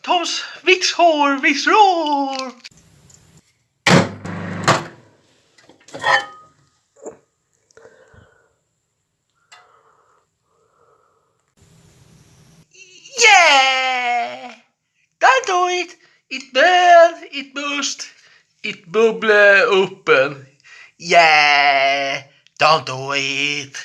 Toms vitsår, vitsår! Yeah! Don't do it! It burn, it burst, it bubble open. Yeah! Don't do it!